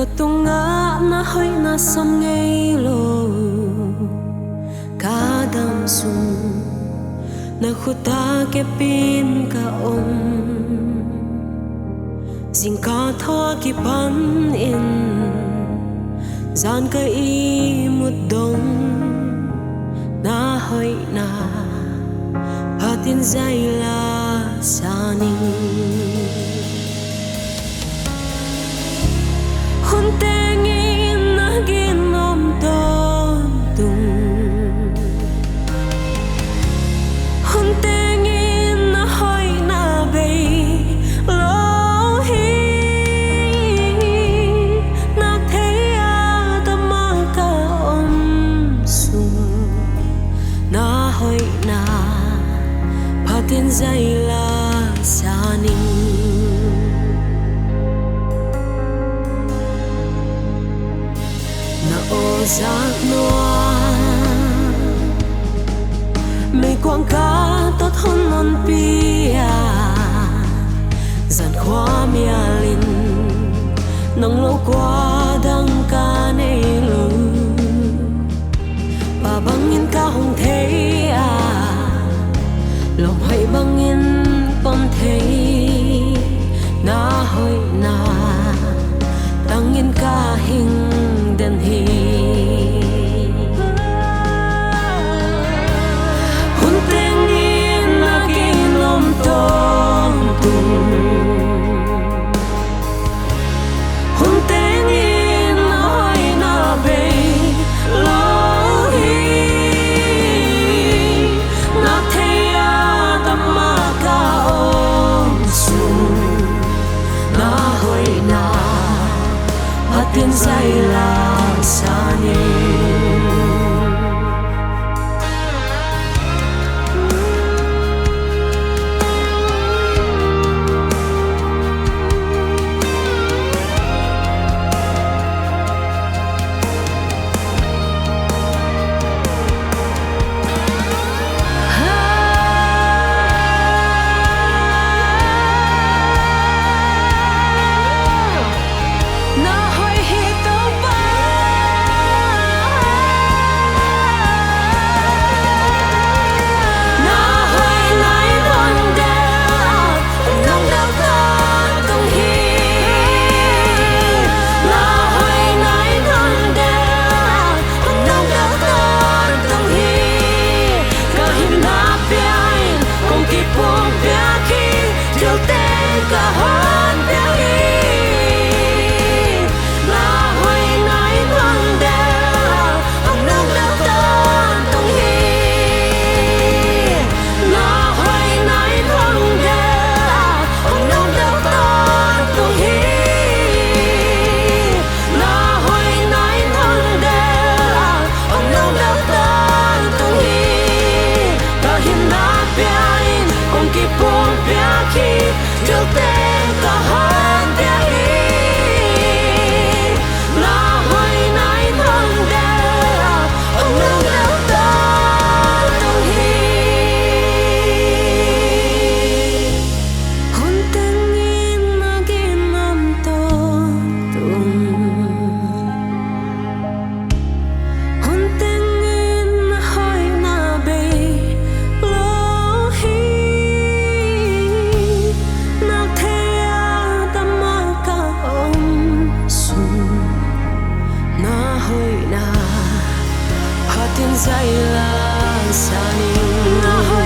Katunga na hoy nasam ngay lo kadam sum na khuta ke pin ka zing ka tho ki pan in zan ka I mut dong na hoy na patin zai la sani Huntengin na ginom tung Huntengin na hoy na bay lohi na theya tamaka sum na hoy na patin zai la saning Giác noa mây quang cá tốt hơn non pia dàn khoa mia linh nắng lâu qua đăng ca nê lư bà băng in ca hồng thế lòng hãy băng in bom thế na hơi na tăng in ca hình đền hi Tiên dây là xa Tiên dây là xa